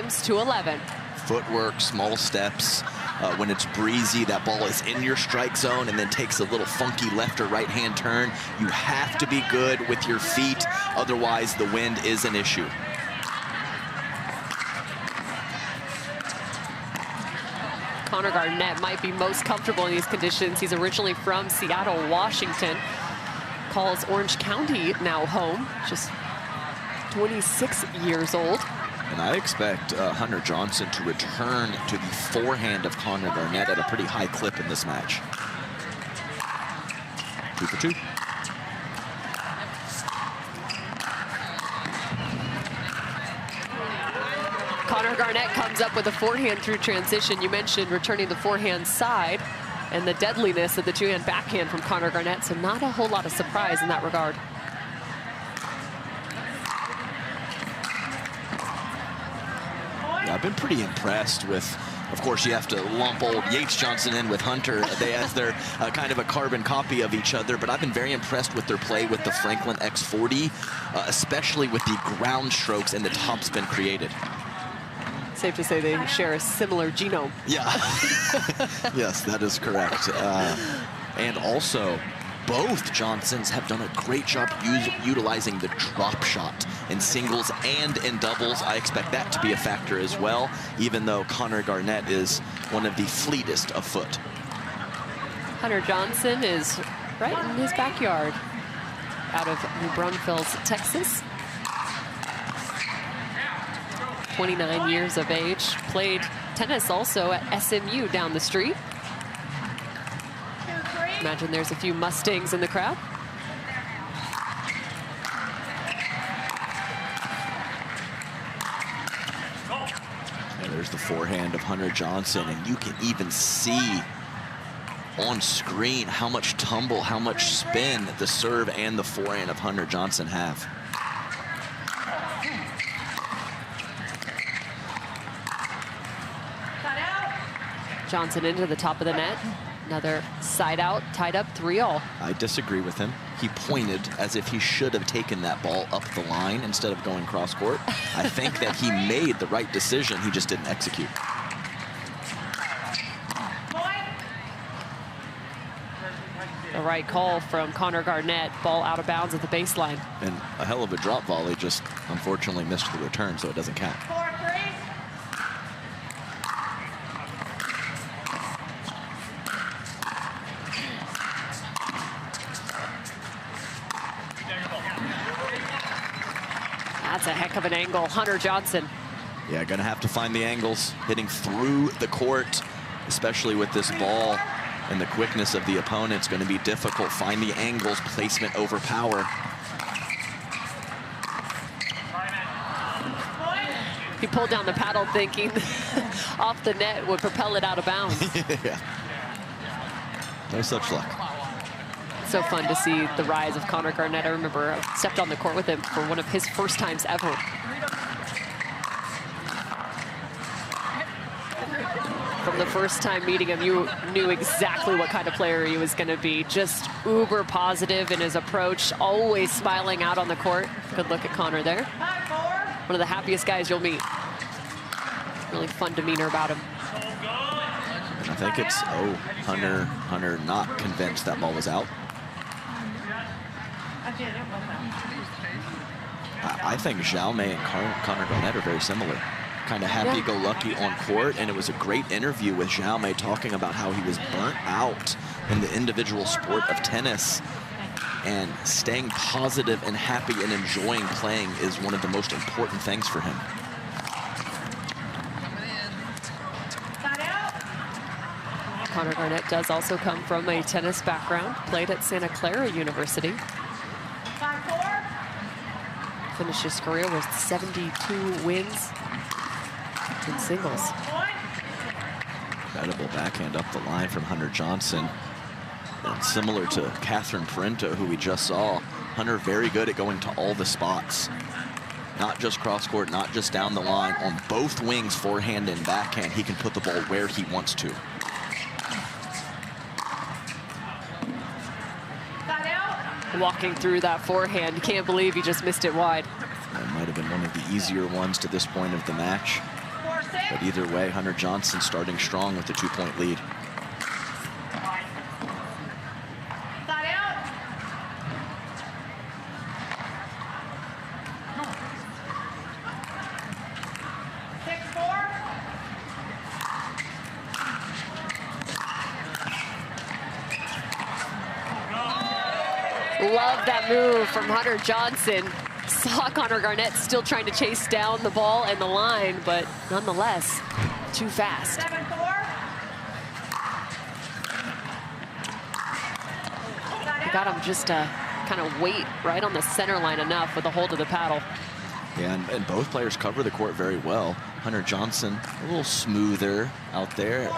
games to 11. Footwork, small steps. When it's breezy, that ball is in your strike zone and then takes a little funky left or right hand turn. You have to be good with your feet, otherwise the wind is an issue. Connor Garnett might be most comfortable in these conditions. He's originally from Seattle, Washington. Calls Orange County now home, just 26 years old. And I expect Hunter Johnson to return to the forehand of Connor Garnett at a pretty high clip in this match. 2 for 2. Connor Garnett comes up with a forehand through transition. You mentioned returning the forehand side and the deadliness of the two-hand backhand from Connor Garnett, so not a whole lot of surprise in that regard. Yeah, I've been pretty impressed with, of course, you have to lump old Yates Johnson in with Hunter. They as they're kind of a carbon copy of each other, but I've been very impressed with their play with the Franklin X40, especially with the ground strokes and the topspin created. Safe to say they share a similar genome. Yeah, yes, that is correct. And also, both Johnsons have done a great job utilizing the drop shot in singles and in doubles. I expect that to be a factor as well, even though Connor Garnett is one of the fleetest of foot. Hunter Johnson is right in his backyard out of New Braunfels, Texas. 29 years of age, played tennis also at SMU down the street. Imagine there's a few Mustangs in the crowd. And there's the forehand of Hunter Johnson, and you can even see on screen how much tumble, how much spin the serve and the forehand of Hunter Johnson have. Johnson into the top of the net. Another side out, tied up 3-all. I disagree with him. He pointed as if he should have taken that ball up the line instead of going cross court. I think that he made the right decision, he just didn't execute. The right call from Connor Garnett, ball out of bounds at the baseline. And a hell of a drop volley, just unfortunately missed the return, so it doesn't count. That's a heck of an angle, Hunter Johnson. Yeah, gonna have to find the angles, hitting through the court, especially with this ball and the quickness of the opponent. It's gonna be difficult. Find the angles, placement over power. He pulled down the paddle thinking off the net would propel it out of bounds. Yeah. No such luck. So fun to see the rise of Connor Garnett. I remember I stepped on the court with him for one of his first times ever. From the first time meeting him, you knew exactly what kind of player he was going to be. Just uber positive in his approach, always smiling out on the court. Good look at Connor there. One of the happiest guys you'll meet. Really fun demeanor about him. And I think it's, Hunter not convinced that ball was out. I think Jaume and Connor Garnett are very similar. Kind of happy-go-lucky on court, and it was a great interview with Jaume talking about how he was burnt out in the individual sport of tennis, and staying positive and happy and enjoying playing is one of the most important things for him. Connor Garnett does also come from a tennis background, played at Santa Clara University. Finished his career with 72 wins in singles. Incredible backhand up the line from Hunter Johnson. And similar to Catherine Parento, who we just saw, Hunter very good at going to all the spots. Not just cross court, not just down the line. On both wings, forehand and backhand, he can put the ball where he wants to. Walking through that forehand, can't believe he just missed it wide. That might have been one of the easier ones to this point of the match. But either way, Hunter Johnson starting strong with a 2-point lead. Love that move from Hunter Johnson. Saw Connor Garnett still trying to chase down the ball and the line, but nonetheless, too fast. 7-4. Got him just to kind of wait right on the center line enough with a hold of the paddle. Yeah, and both players cover the court very well. Hunter Johnson a little smoother out there.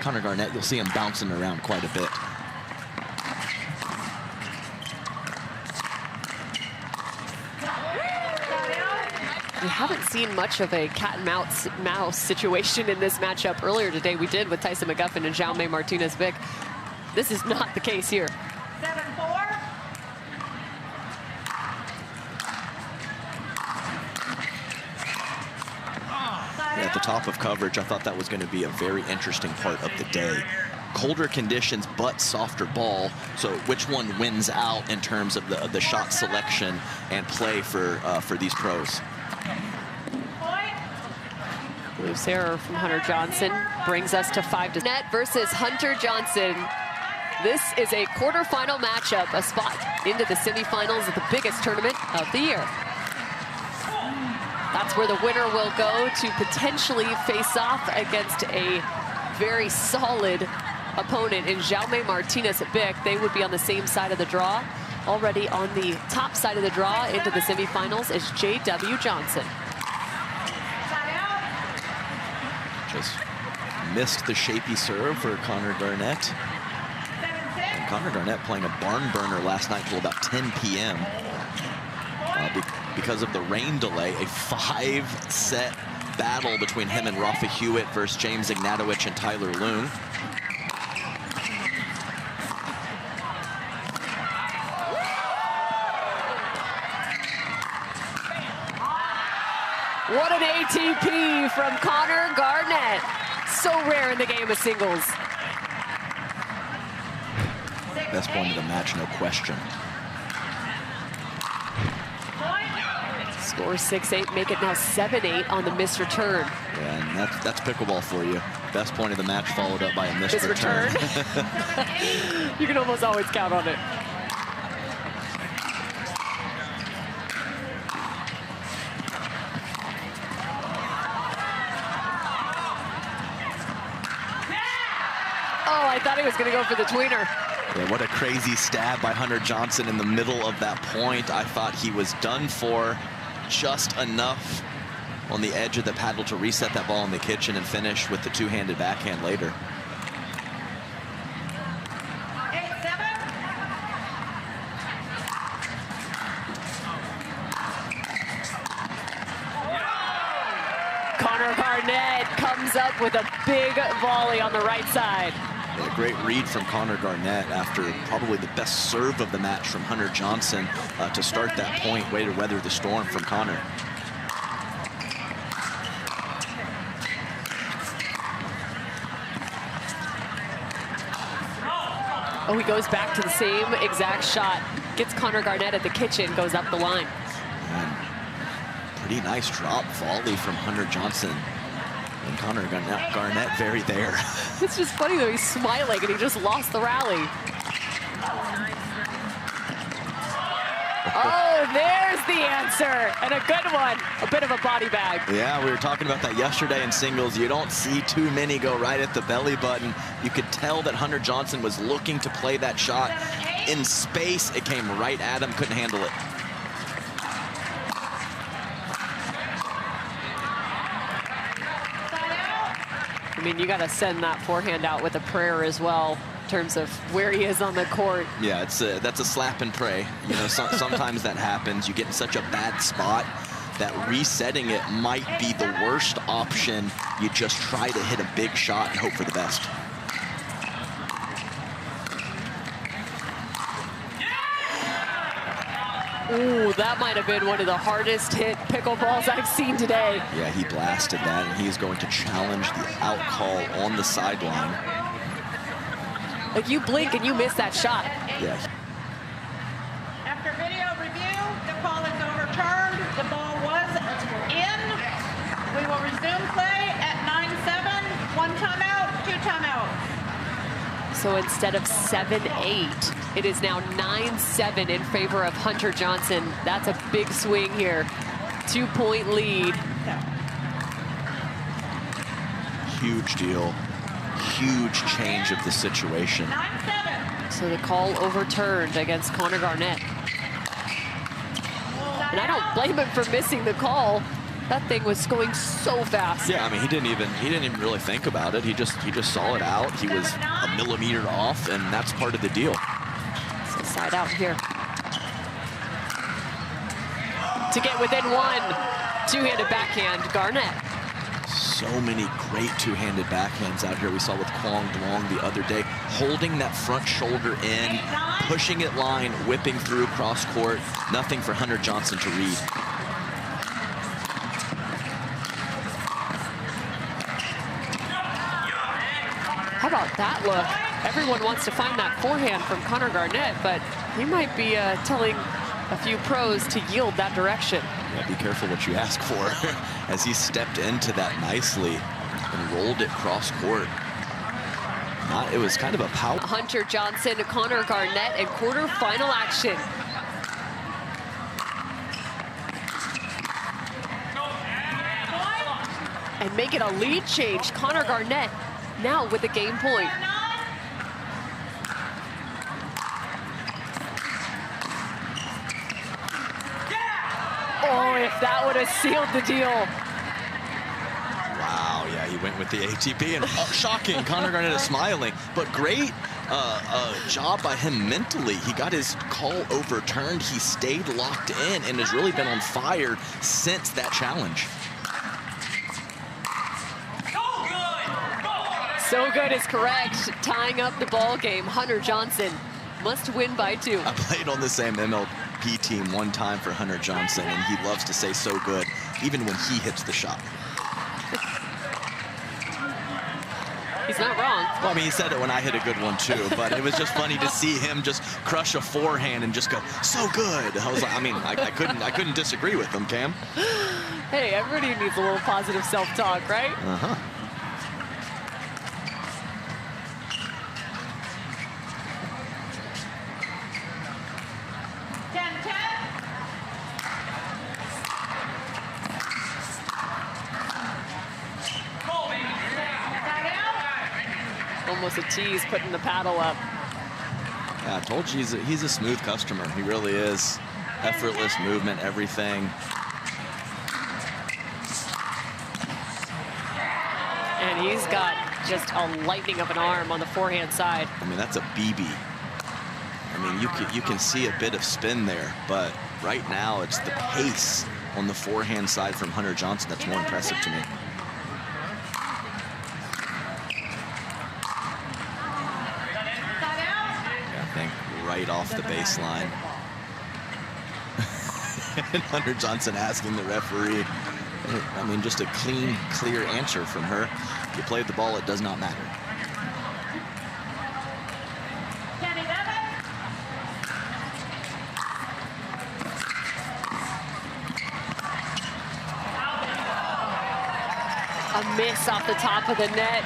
Connor Garnett, you'll see him bouncing around quite a bit. We haven't seen much of a cat and mouse situation in this matchup. Earlier today we did with Tyson McGuffin and Jaume Martinez-Vick. This is not the case here. 7-4. At the top of coverage, I thought that was going to be a very interesting part of the day. Colder conditions, but softer ball. So which one wins out in terms of the shot selection and play for these pros? Loose error from Hunter Johnson brings us to 5-2. Net versus Hunter Johnson. This is a quarterfinal matchup, a spot into the semifinals of the biggest tournament of the year. That's where the winner will go to potentially face off against a very solid opponent in Jaume Martinez-Vick. They would be on the same side of the draw. Already on the top side of the draw into the semifinals is J.W. Johnson. Just missed the shapy serve for Connor Garnett. And Connor Garnett playing a barn burner last night till about 10 p.m. Because of the rain delay, a 5-set battle between him and Rafa Hewitt versus James Ignatowicz and Tyler Loon. What an ATP from Connor Garnett. So rare in the game of singles. Best point of the match, no question. Score 6-8, make it now 7-8 on the missed return. Yeah, and that's pickleball for you. Best point of the match followed up by a missed return. You can almost always count on it. Oh, I thought he was going to go for the tweener. Yeah, what a crazy stab by Hunter Johnson in the middle of that point. I thought he was done for. Just enough on the edge of the paddle to reset that ball in the kitchen and finish with the two-handed backhand later. 8-7. Connor Garnett comes up with a big volley on the right side. A great read from Connor Garnett after probably the best serve of the match from Hunter Johnson to start that point. Way to weather the storm from Connor. Oh, he goes back to the same exact shot. Gets Connor Garnett at the kitchen, goes up the line. And pretty nice drop volley from Hunter Johnson. And Connor Garnett very there. It's just funny though, he's smiling and he just lost the rally. Oh, there's the answer, and a good one. A bit of a body bag. Yeah, we were talking about that yesterday in singles. You don't see too many go right at the belly button. You could tell that Hunter Johnson was looking to play that shot in space. It came right at him, couldn't handle it. I mean, you got to send that forehand out with a prayer as well in terms of where he is on the court. Yeah, that's a slap and pray. You know, sometimes that happens. You get in such a bad spot that resetting it might be the worst option. You just try to hit a big shot and hope for the best. Ooh, that might have been one of the hardest hit pickleballs I've seen today. Yeah, he blasted that, and he is going to challenge the out call on the sideline. Like, you blink and you miss that shot. Yeah. After video review, the call is overturned. The ball was in. We will resume play at 9-7. 1 timeout, 2 timeouts. So instead of 7-8, it is now 9-7 in favor of Hunter Johnson. That's a big swing here. 2-point lead. Huge deal. Huge change of the situation. 9-7. So the call overturned against Connor Garnett. And I don't blame him for missing the call. That thing was going so fast. Yeah, I mean, he didn't even really think about it. He just saw it out. He was a millimeter off, and that's part of the deal. So side out here. To get within one. Two-handed backhand, Garnett. So many great two-handed backhands out here. We saw with Kwong Duong the other day, holding that front shoulder in, pushing it line, whipping through cross court. Nothing for Hunter Johnson to read. How about that look? Everyone wants to find that forehand from Connor Garnett, but he might be telling a few pros to yield that direction. Yeah, be careful what you ask for. As he stepped into that nicely and rolled it cross court. It was kind of a power. Hunter Johnson, Connor Garnett, and quarterfinal action. And make it a lead change. Connor Garnett now with a game point. Oh, if that would have sealed the deal. Wow, yeah, he went with the ATP, and shocking, Connor Garnett is smiling, but great job by him mentally. He got his call overturned. He stayed locked in and has really been on fire since that challenge. So good is correct. Tying up the ball game. Hunter Johnson must win by 2. I played on the same MLP team one time for Hunter Johnson, and he loves to say so good, even when he hits the shot. He's not wrong. Well, I mean, he said it when I hit a good one too, but it was just funny to see him just crush a forehand and just go, so good. I was like, I mean, I couldn't disagree with him, Cam. Hey, everybody needs a little positive self-talk, right? Uh-huh. Almost a tease putting the paddle up. Yeah, I told you he's a smooth customer. He really is. Effortless movement, everything. And he's got just a lightning of an arm on the forehand side. I mean, that's a BB. I mean, you can see a bit of spin there, but right now it's the pace on the forehand side from Hunter Johnson that's more impressive to me. Right off the baseline. And Hunter Johnson asking the referee, I mean, just a clean, clear answer from her. If you played the ball, it does not matter. A miss off the top of the net.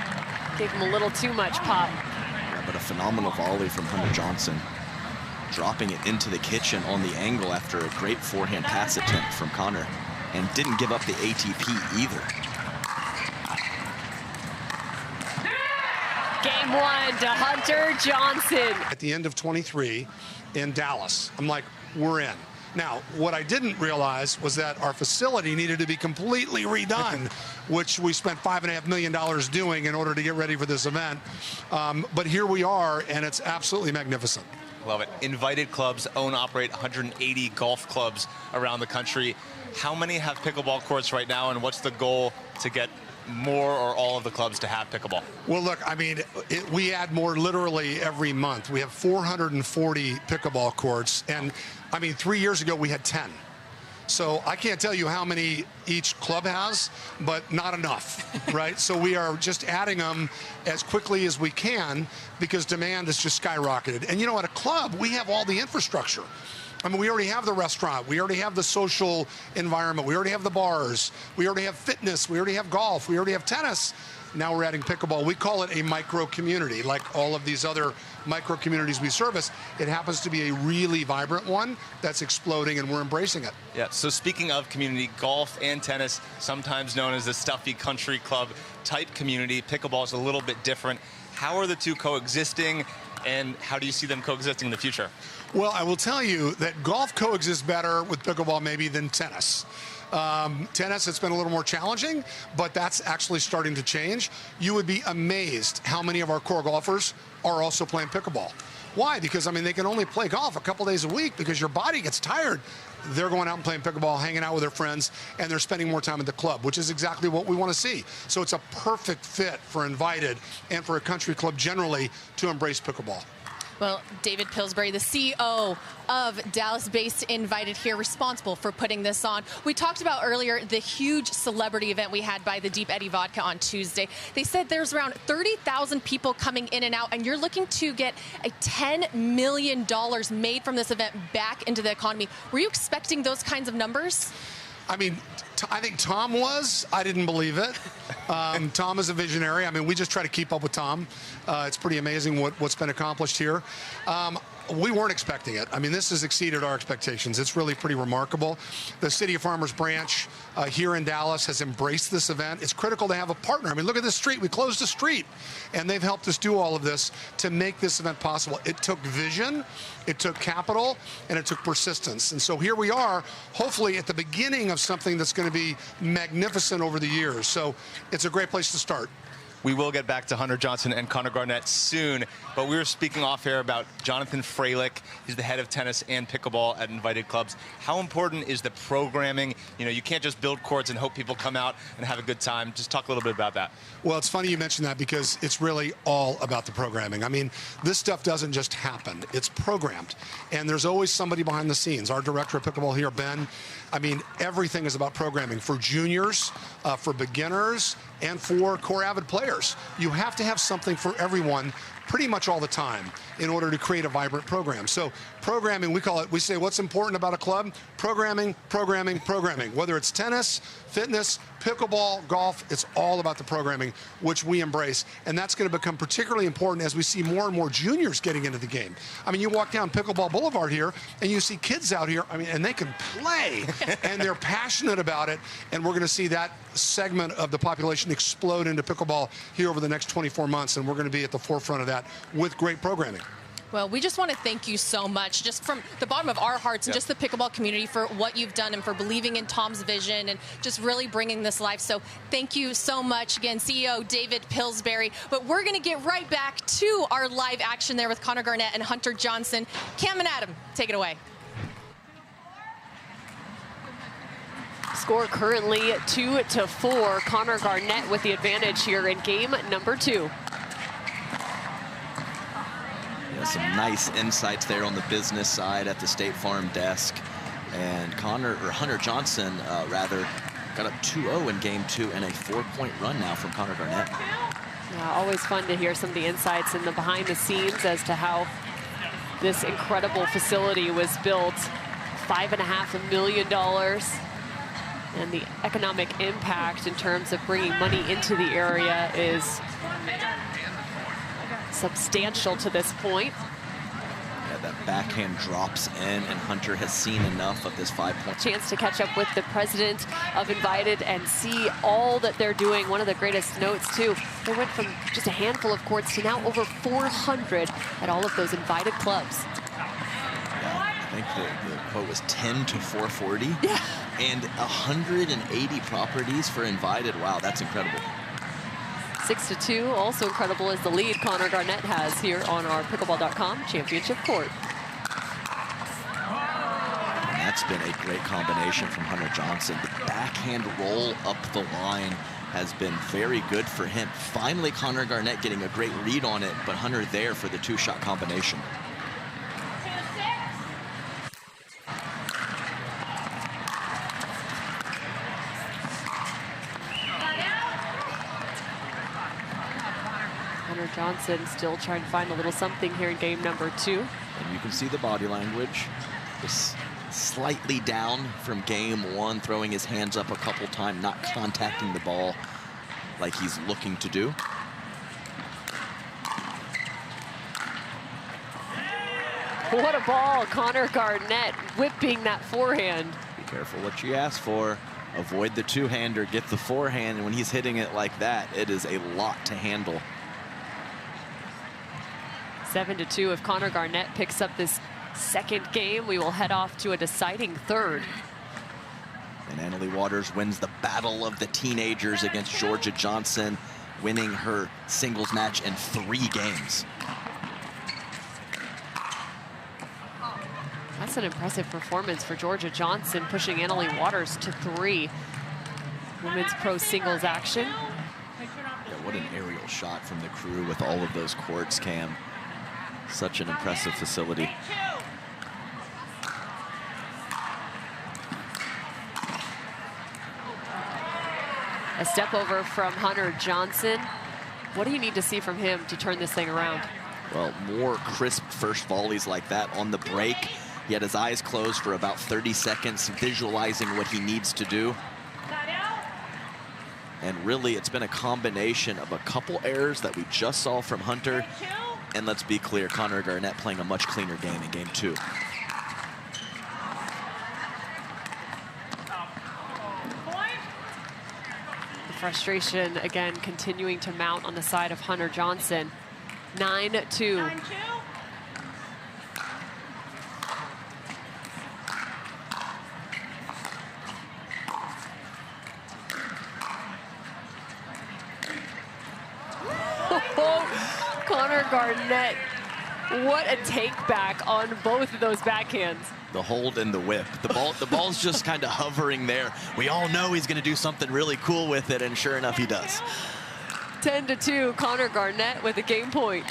Gave him a little too much pop. Yeah, but a phenomenal volley from Hunter Johnson. Dropping it into the kitchen on the angle after a great forehand pass attempt from Connor, and didn't give up the ATP either. Game 1 to Hunter Johnson. At the end of 23 in Dallas, I'm like, we're in. Now, what I didn't realize was that our facility needed to be completely redone, which we spent $5.5 million doing in order to get ready for this event. But here we are, and it's absolutely magnificent. Love it. Invited clubs own, operate 180 golf clubs around the country. How many have pickleball courts right now, and what's the goal to get more or all of the clubs to have pickleball? Well, look, I mean, we add more literally every month. We have 440 pickleball courts. And, I mean, 3 years ago, we had 10. So I can't tell you how many each club has, but not enough, right? So we are just adding them as quickly as we can because demand has just skyrocketed. And, you know, at a club, we have all the infrastructure. I mean, we already have the restaurant. We already have the social environment. We already have the bars. We already have fitness. We already have golf. We already have tennis. Now we're adding pickleball. We call it a micro community, like all of these other micro communities we service. It happens to be a really vibrant one that's exploding, and we're embracing it. Yeah, so speaking of community, golf and tennis, sometimes known as the stuffy country club type community, pickleball is a little bit different. How are the two coexisting, and how do you see them coexisting in the future? Well, I will tell you that golf coexists better with pickleball maybe than tennis. Tennis, it's been a little more challenging, but that's actually starting to change. You would be amazed how many of our core golfers are also playing pickleball. Why? Because, I mean, they can only play golf a couple days a week because your body gets tired. They're going out and playing pickleball, hanging out with their friends, and they're spending more time at the club, which is exactly what we want to see. So it's a perfect fit for Invited and for a country club generally to embrace pickleball. Well, David Pillsbury, the CEO of Dallas-based Invited here, responsible for putting this on. We talked about earlier the huge celebrity event we had by the Deep Eddy Vodka on Tuesday. They said there's around 30,000 people coming in and out, and you're looking to get a $10 million made from this event back into the economy. Were you expecting those kinds of numbers? I mean, I think Tom was. I didn't believe it. Tom is a visionary. I mean, we just try to keep up with Tom. It's pretty amazing what's been accomplished here. We weren't expecting it. I mean, this has exceeded our expectations. It's really pretty remarkable. The City of Farmers branch here in Dallas has embraced this event. It's critical to have a partner. I mean, look at this street. We closed the street, and they've helped us do all of this to make this event possible. It took vision, it took capital, and it took persistence. And so here we are, hopefully at the beginning of something that's going to be magnificent over the years. So it's a great place to start. We will get back to Hunter Johnson and Connor Garnett soon, but we were speaking off here about Jonathan Freilich. He's the head of tennis and pickleball at Invited Clubs. How important is the programming? You know, you can't just build courts and hope people come out and have a good time. Just talk a little bit about that. Well, it's funny you mentioned that because it's really all about the programming. I mean, this stuff doesn't just happen. It's programmed, and there's always somebody behind the scenes. Our director of pickleball here, Ben, I mean, everything is about programming for juniors, for beginners, and for core avid players. You have to have something for everyone pretty much all the time in order to create a vibrant program. So programming, we say what's important about a club? Programming, programming, programming. Whether it's tennis, fitness, pickleball, golf, it's all about the programming, which we embrace. And that's going to become particularly important as we see more and more juniors getting into the game. I mean, you walk down Pickleball Boulevard here and you see kids out here, I mean, and they can play and they're passionate about it. And we're going to see that segment of the population explode into pickleball here over the next 24 months. And we're going to be at the forefront of that with great programming. Well, we just want to thank you so much, just from the bottom of our hearts and just the pickleball community, for what you've done and for believing in Tom's vision and just really bringing this life. So thank you so much. Again, CEO David Pillsbury. But we're going to get right back to our live action there with Connor Garnett and Hunter Johnson. Cam and Adam, take it away. Score currently 2-4. Connor Garnett with the advantage here in game number 2. Some nice insights there on the business side at the State Farm desk. And Hunter Johnson, got up 2-0 in game 2 and a 4-point run now from Connor Garnett. Yeah, always fun to hear some of the insights in the behind the scenes as to how this incredible facility was built. $5.5 million. And the economic impact in terms of bringing money into the area is substantial to this point. Yeah, that backhand drops in, and Hunter has seen enough of this 5-point. Chance to catch up with the president of Invited and see all that they're doing. One of the greatest notes, too, they went from just a handful of courts to now over 400 at all of those Invited clubs. Yeah, I think the quote was 10 to 440. Yeah. And 180 properties for Invited. Wow, that's incredible. 6-2, also incredible is the lead Connor Garnett has here on our Pickleball.com championship court. And that's been a great combination from Hunter Johnson. The backhand roll up the line has been very good for him. Finally, Connor Garnett getting a great read on it, but Hunter there for the two-shot combination. 2-6. Hunter Johnson still trying to find a little something here in game number 2. And you can see the body language. Just slightly down from game 1, throwing his hands up a couple times, not contacting the ball like he's looking to do. What a ball, Connor Garnett whipping that forehand. Be careful what you ask for. Avoid the two-hander, get the forehand, and when he's hitting it like that, it is a lot to handle. 7-2. If Connor Garnett picks up this second game, we will head off to a deciding third. And Annalie Waters wins the battle of the teenagers against Georgia Johnson, winning her singles match in 3 games. That's an impressive performance for Georgia Johnson, pushing Annalie Waters to 3. Women's pro singles action. Yeah, what an aerial shot from the crew with all of those courts, Cam. Such an impressive facility. A step over from Hunter Johnson. What do you need to see from him to turn this thing around? Well, more crisp first volleys like that on the break. He had his eyes closed for about 30 seconds, visualizing what he needs to do. And really, it's been a combination of a couple errors that we just saw from Hunter. And let's be clear, Connor Garnett playing a much cleaner game in game 2. The frustration, again, continuing to mount on the side of Hunter Johnson. 9-2. 9-2. Connor Garnett, what a take back on both of those backhands. The hold and the whip. The ball's just kind of hovering there. We all know he's going to do something really cool with it, and sure enough, he does. 10-2, Connor Garnett with a game point.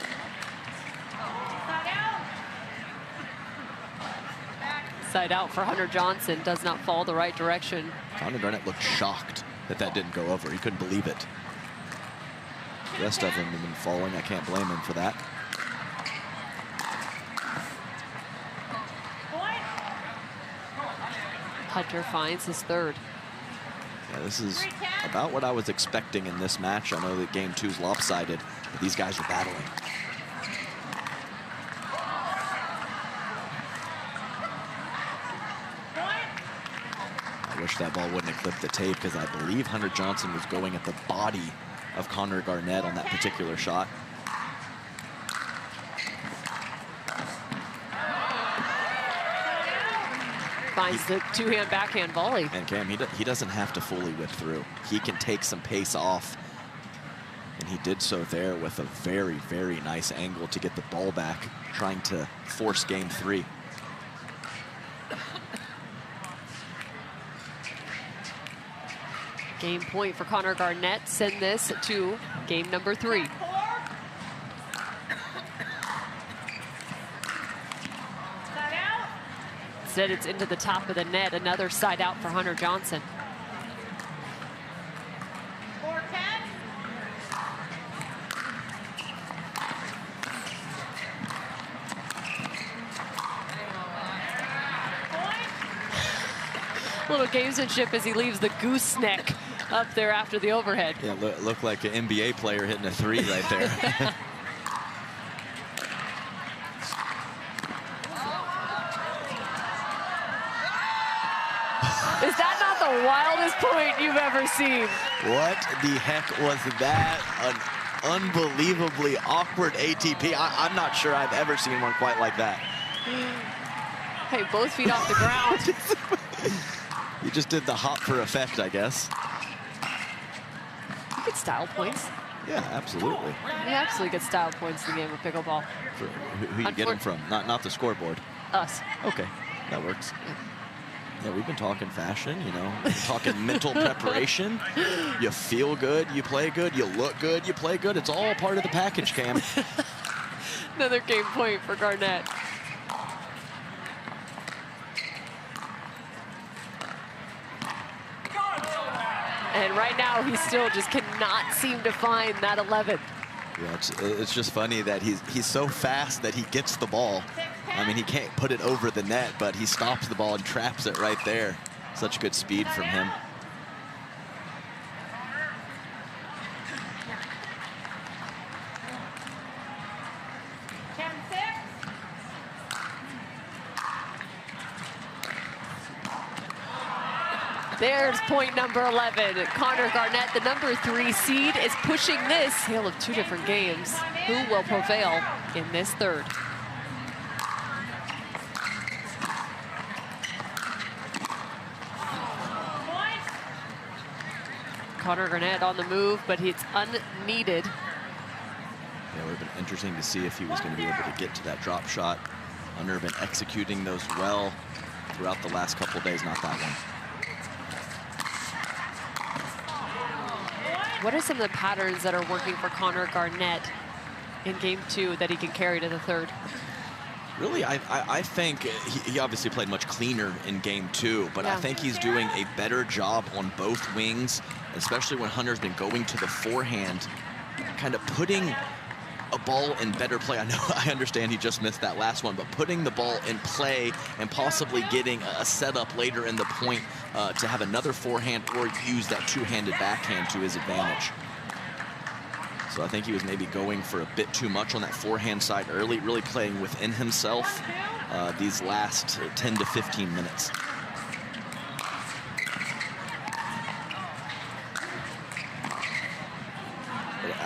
Side out for Hunter Johnson, does not fall the right direction. Connor Garnett looked shocked that that didn't go over. He couldn't believe it. The rest of them have been falling. I can't blame him for that. Hunter finds his third. Yeah, this is about what I was expecting in this match. I know that game 2's lopsided, but these guys are battling. I wish that ball wouldn't have clipped the tape, because I believe Hunter Johnson was going at the body of Connor Garnett on that particular shot. Finds the two-hand backhand volley. And Cam, he doesn't have to fully whip through. He can take some pace off. And he did so there with a very, very nice angle to get the ball back, trying to force game 3. Game point for Connor Garnett. Send this to game number 3. Instead, it's into the top of the net. Another side out for Hunter Johnson. 4-10. Little gamesmanship as he leaves the gooseneck up there after the overhead. Yeah, looked like an NBA player hitting a 3 right there. Is that not the wildest point you've ever seen? What the heck was that? An unbelievably awkward ATP. I'm not sure I've ever seen one quite like that. Hey, both feet off the ground. You just did the hop for effect, I guess. You get style points. Yeah, absolutely. You absolutely get style points in the game of pickleball. Who you get them from? Not the scoreboard. Us. Okay, that works. Yeah, we've been talking fashion, you know, we've been talking mental preparation. You feel good, you play good, you look good, you play good. It's all part of the package, Cam. Another game point for Garnett. And right now, he still just cannot seem to find that 11. Yeah, it's just funny that he's so fast that he gets the ball. I mean, he can't put it over the net, but he stops the ball and traps it right there. Such good speed from him. There's point number 11. Connor Garnett, the number 3 seed, is pushing this tale of 2 different games. Who will prevail in this third? Connor Garnett on the move, but it's unneeded. Yeah, it would have been interesting to see if he was going to be able to get to that drop shot. Hunter been executing those well throughout the last couple of days, not that one. What are some of the patterns that are working for Connor Garnett in game 2 that he can carry to the third? Really, I think he obviously played much cleaner in game 2, but I think he's doing a better job on both wings, especially when Hunter's been going to the forehand, kind of putting a ball in better play. I understand he just missed that last one, but putting the ball in play and possibly getting a setup later in the point to have another forehand or use that two-handed backhand to his advantage. So I think he was maybe going for a bit too much on that forehand side early, really playing within himself these last 10 to 15 minutes.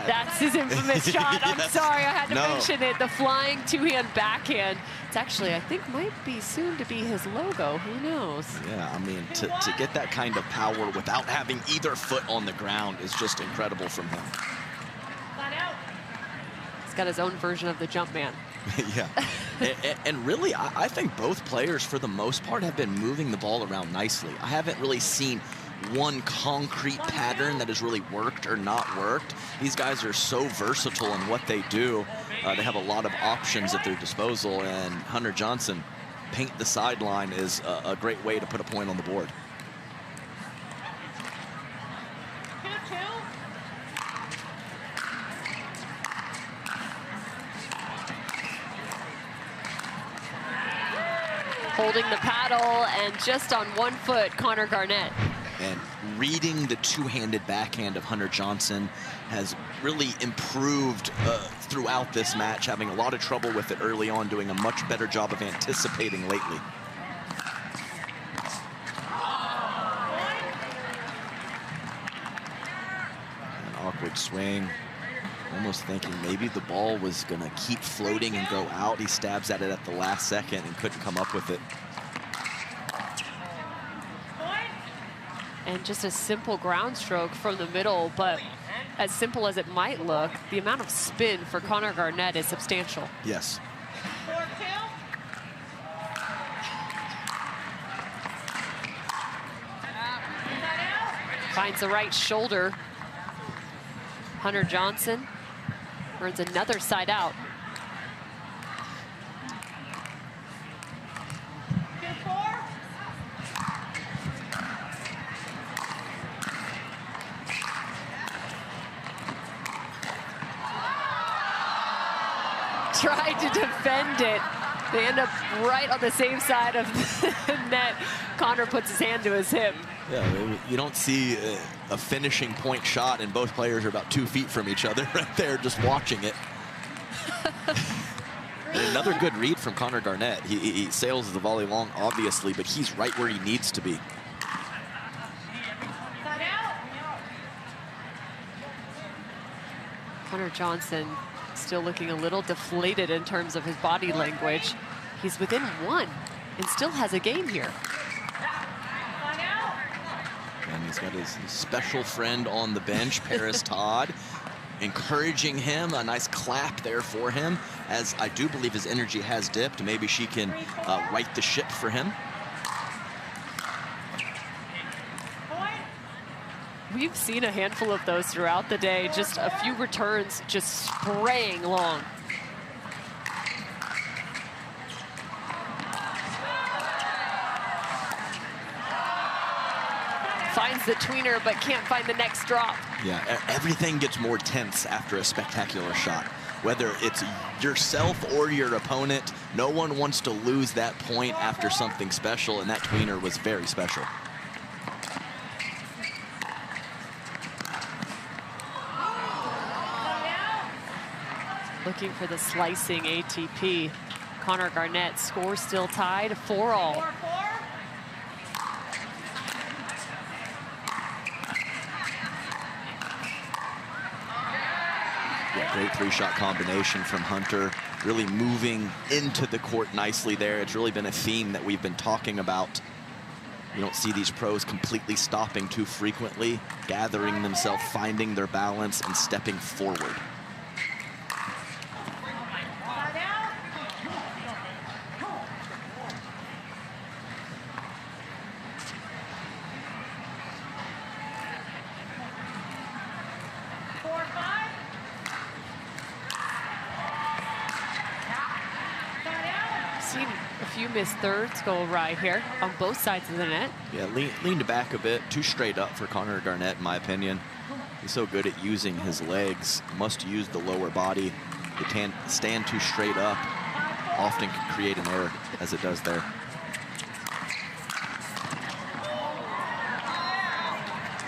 That's his infamous shot. I'm sorry, I had to mention it. The flying two-hand backhand. It's actually, I think, might be soon to be his logo. Who knows? Yeah, I mean, to get that kind of power without having either foot on the ground is just incredible from him. He's got his own version of the jump man. Yeah, and really, I think both players, for the most part, have been moving the ball around nicely. I haven't really seen one concrete pattern that has really worked or not worked. These guys are so versatile in what they do. They have a lot of options at their disposal, and Hunter Johnson, paint the sideline is a great way to put a point on the board. Holding the paddle and just on one foot, Connor Garnett. And reading the two-handed backhand of Hunter Johnson has really improved throughout this match, having a lot of trouble with it early on, doing a much better job of anticipating lately. An awkward swing. Almost thinking maybe the ball was going to keep floating and go out. He stabs at it at the last second and couldn't come up with it. And just a simple ground stroke from the middle, but as simple as it might look, the amount of spin for Connor Garnett is substantial. Yes. Finds the right shoulder. Hunter Johnson earns another side out. Tried to defend it. They end up right on the same side of the net. Connor puts his hand to his hip. Yeah, you don't see a finishing point shot, and both players are about 2 feet from each other right there, just watching it. And another good read from Connor Garnett. He sails the volley long, obviously, but he's right where he needs to be. Hunter Johnson still looking a little deflated in terms of his body language. He's within 1 and still has a game here. And he's got his special friend on the bench, Paris Todd, encouraging him. A nice clap there for him, as I do believe his energy has dipped. Maybe she can right the ship for him. We've seen a handful of those throughout the day, just a few returns just spraying long. Finds the tweener, but can't find the next drop. Yeah, everything gets more tense after a spectacular shot. Whether it's yourself or your opponent, no one wants to lose that point after something special, and that tweener was very special. Looking for the slicing ATP. Connor Garnett, score still tied, 4-all. Great three-shot combination from Hunter, really moving into the court nicely there. It's really been a theme that we've been talking about. You don't see these pros completely stopping too frequently, gathering themselves, finding their balance, and stepping forward. Seen a few missed thirds go awry here on both sides of the net. Yeah, leaned back a bit, too straight up for Connor Garnett, in my opinion. He's so good at using his legs, must use the lower body. You can't stand too straight up, often can create an error, as it does there.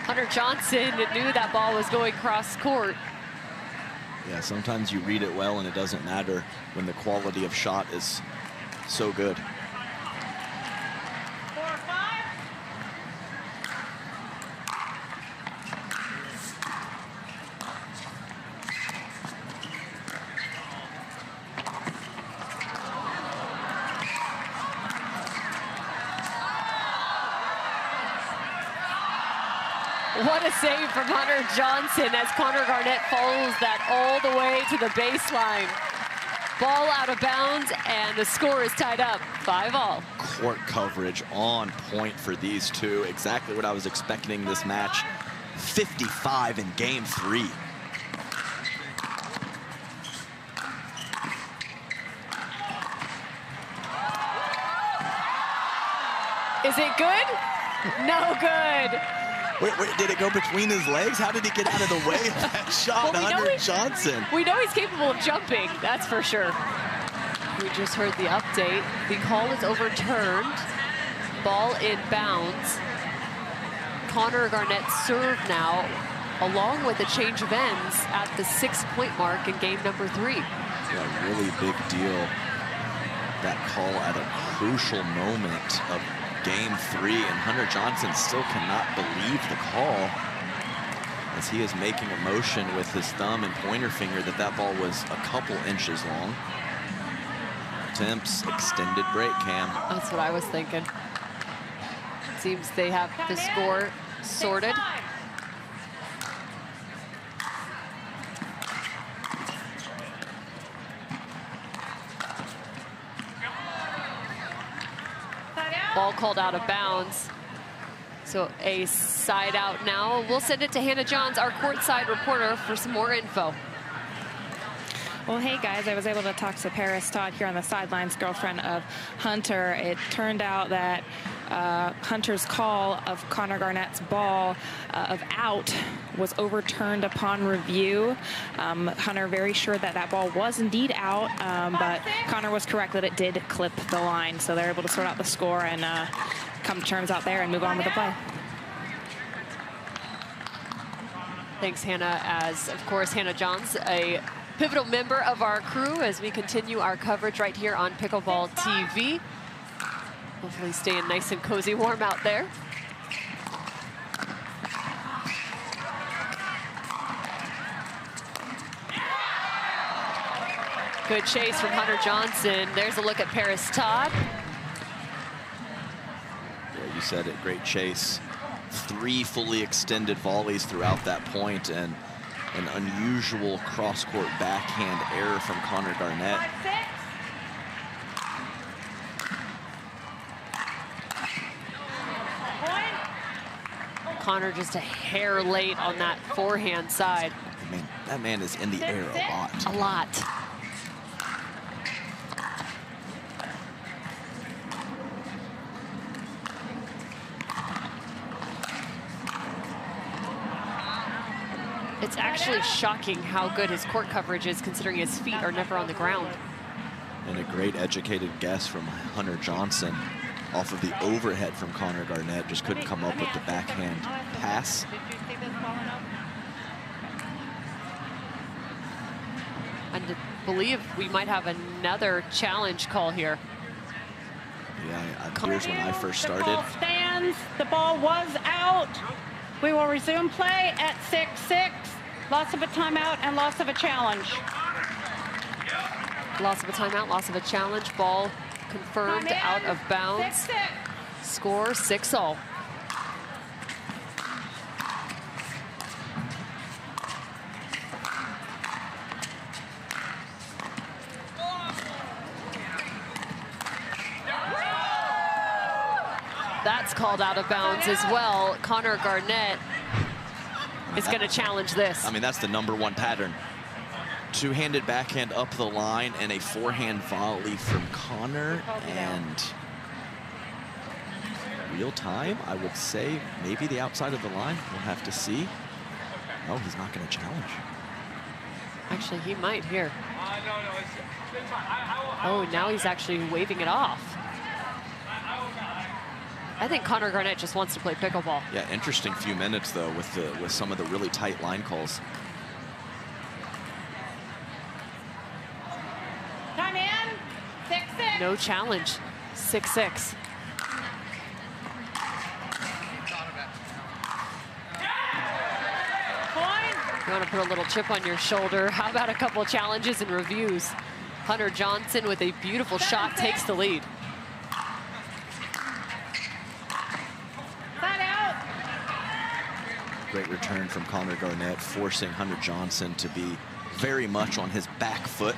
Hunter Johnson knew that ball was going cross court. Yeah, sometimes you read it well and it doesn't matter when the quality of shot is so good. What a save from Hunter Johnson as Connor Garnett follows that all the way to the baseline. Ball out of bounds, and the score is tied up, 5-all. Court coverage on point for these two. Exactly what I was expecting this match. 55 in game 3. Is it good? No good. Wait, did it go between his legs? How did he get out of the way of that shot, Well, Hunter Johnson? We know he's capable of jumping, that's for sure. We just heard the update. The call is overturned. Ball in bounds. Connor Garnett's serve now, along with a change of ends at the 6-point mark in game number 3. Yeah, really big deal. That call at a crucial moment of game 3, and Hunter Johnson still cannot believe the call as he is making a motion with his thumb and pointer finger that ball was a couple inches long. Attempts, extended break, Cam. That's what I was thinking. Seems they have the score sorted. Ball called out of bounds. So a side out now. We'll send it to Hannah Johns, our courtside reporter, for some more info. Well, hey guys, I was able to talk to Paris Todd here on the sidelines, girlfriend of Hunter. It turned out that Hunter's call of Connor Garnett's ball of out was overturned upon review. Hunter very sure that ball was indeed out, but Connor was correct that it did clip the line. So they're able to sort out the score and come to terms out there and move on with the play. Thanks, Hannah, as, of course, Hannah Johns, a pivotal member of our crew as we continue our coverage right here on Pickleball TV. Hopefully staying nice and cozy warm out there. Good chase from Hunter Johnson. There's a look at Paris Todd. Yeah, you said it, great chase. 3 fully extended volleys throughout that point, and an unusual cross-court backhand error from Connor Garnett. Connor just a hair late on that forehand side. I mean, that man is in the air a lot. A lot. It's actually shocking how good his court coverage is, considering his feet are never on the ground. And a great educated guess from Hunter Johnson off of the overhead from Connor Garnett. Just couldn't come up with the backhand pass. And I believe we might have another challenge call here. Yeah, here's when I first started. The ball stands. The ball was out. We will resume play at 6-6. Loss of a timeout and loss of a challenge. Loss of a timeout, loss of a challenge. Ball confirmed out of bounds. 6-6. Score 6-all. That's called out of bounds as well. Connor Garnett is going to challenge this. I mean, that's the #1 pattern. Two-handed backhand up the line and a forehand volley from Connor. And real time, I would say maybe the outside of the line. We'll have to see. Oh, he's not going to challenge. Actually, he might here. Oh, now he's actually waving it off. I think Connor Garnett just wants to play pickleball. Yeah, interesting few minutes though with some of the really tight line calls. Time in. 6-6. No challenge. 6-6. Point. You want to put a little chip on your shoulder. How about a couple challenges and reviews? Hunter Johnson with a beautiful shot takes the lead. Great return from Connor Garnett, forcing Hunter Johnson to be very much on his back foot.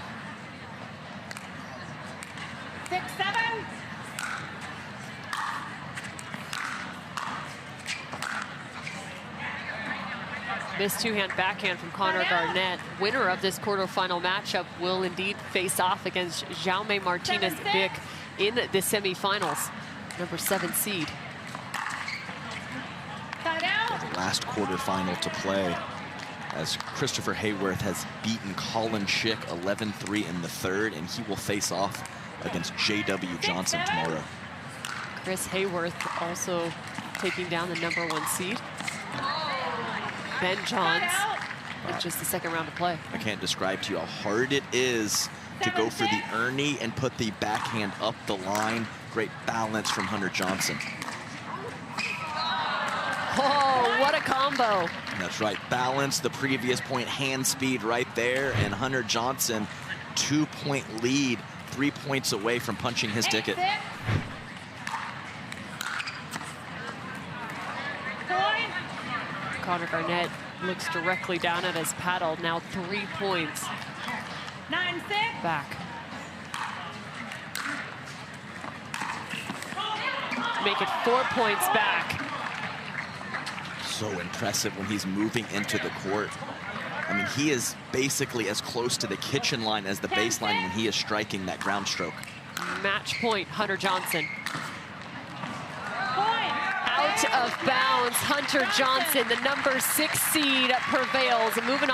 6-7. Missed two-hand backhand from Connor Garnett. Winner of this quarterfinal matchup will indeed face off against Jaume Martinez-Bick in the semifinals. #7 seed. The last quarterfinal to play, as Christopher Hayworth has beaten Colin Schick 11-3 in the third, and he will face off against J.W. Johnson tomorrow. Chris Hayworth also taking down the #1 seed. Ben Johns in just the second round of play. I can't describe to you how hard it is to go for the Ernie and put the backhand up the line. Great balance from Hunter Johnson. Oh, what a combo. That's right, balance, the previous point, hand speed right there, and Hunter Johnson, 2-point lead, 3 points away from punching his ticket. Connor Garnett looks directly down at his paddle, now 3 points 9-6. back. Make it 4 points back. So impressive when he's moving into the court. I mean, he is basically as close to the kitchen line as the baseline when he is striking that ground stroke. Match point, Hunter Johnson. Point. Out of bounds, Hunter Johnson, the #6 seed, prevails. Moving on.